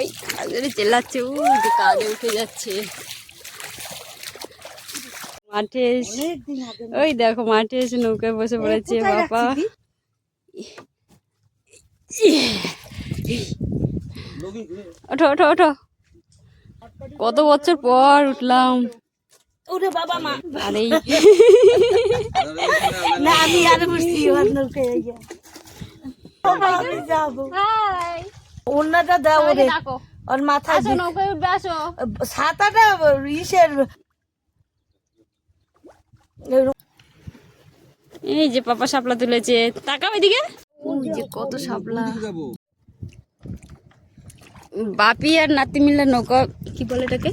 এই চেল্লাচ্ছে, কাজে উঠে যাচ্ছে মাঠে। ওই দেখো মাঠে এসে নৌকায় বসে পড়েছে বাবা। ওঠো ওঠো ওঠো, কত বছর পর উঠলাম। ওরে বাবা মা, আরে না আমি আর বসছি ওর নৌকায় যাবো। অন্যটা দাও রে, ওর মাথায় নৌকায় উঠবে, আসো। ছাতাটা ইসের। এই যে পাপা শাপলা তুলেছে, তাকাও এদিকে। ওই যে কত শাপলা। বাপি আর নাতি মিলে নৌকা, কি বলে এটাকে,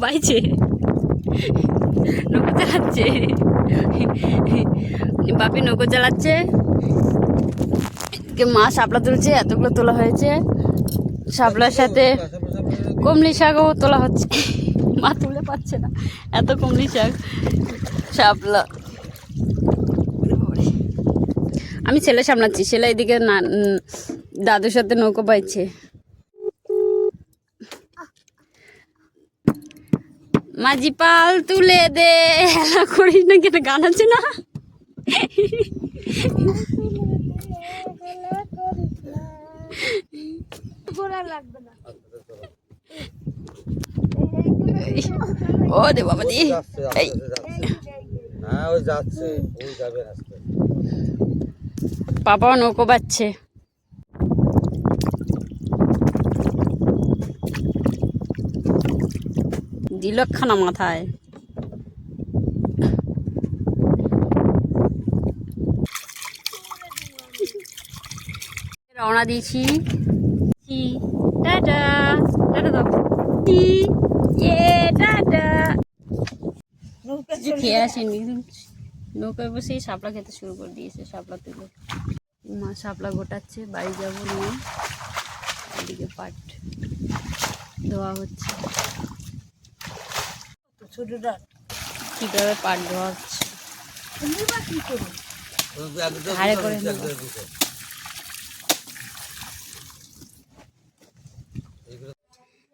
বাইছে, নৌকা চালাচ্ছে। বাপি নৌকা চালাচ্ছে, মা শাপলা তুলছে, এতগুলো তোলা হয়েছে। শাপলার সাথে কমলি শাকও তোলা হচ্ছে। মা তুলে পাচ্ছে না, এত কমলি শাক শাপলা। আমি ছেলে সামলাচ্ছি, ছেলে এদিকে না দাদুর সাথে নৌকো বাইছে। মাঝি পাল তুলে দে, হেলা করিস না, কেটে গান আছে না। ও দে বাবা দি, পাপাও নৌকো বাচ্ছে। দিল খানা মাথায়। রওনা দিয়েছি, টাটা টাটা দাও, টাটা। কিছু খেয়ে আসেনি, নৌকায় বসেই শাপলা খেতে শুরু করে দিয়েছে। শাপলা তুলে মা শাপলা গোটাচ্ছে, বাড়ি যাবো নিয়ে। এদিকে পাট ধোয়া হচ্ছে, কিভাবে পাট ধোয়া হচ্ছে ধারে করে।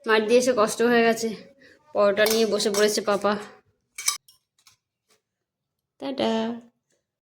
মাঠ দিয়ে এসে কষ্ট হয়ে গেছে, পরোটা নিয়ে বসে পড়েছে পাপা। টাটা।